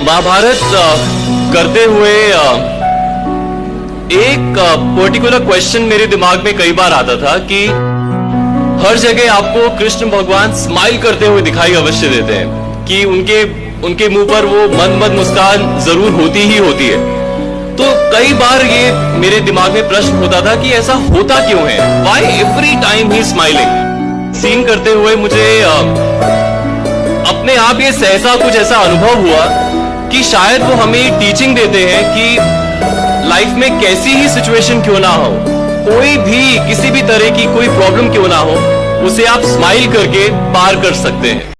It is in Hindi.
महाभारत करते हुए एक पर्टिकुलर क्वेश्चन मेरे दिमाग में कई बार आता था कि हर जगह आपको कृष्ण भगवान स्माइल करते हुए दिखाई अवश्य देते हैं कि उनके मुंह पर वो मंद मुस्कान जरूर होती ही होती है। तो कई बार ये मेरे दिमाग में प्रश्न होता था कि ऐसा होता क्यों है, वाई एवरी टाइम ही स्माइलिंग। सीन करते हुए मुझे अपने आप ये सहसा कुछ ऐसा अनुभव हुआ कि शायद वो हमें टीचिंग देते हैं कि लाइफ में कैसी ही सिचुएशन क्यों ना हो, कोई भी किसी भी तरह की कोई प्रॉब्लम क्यों ना हो, उसे आप स्माइल करके पार कर सकते हैं।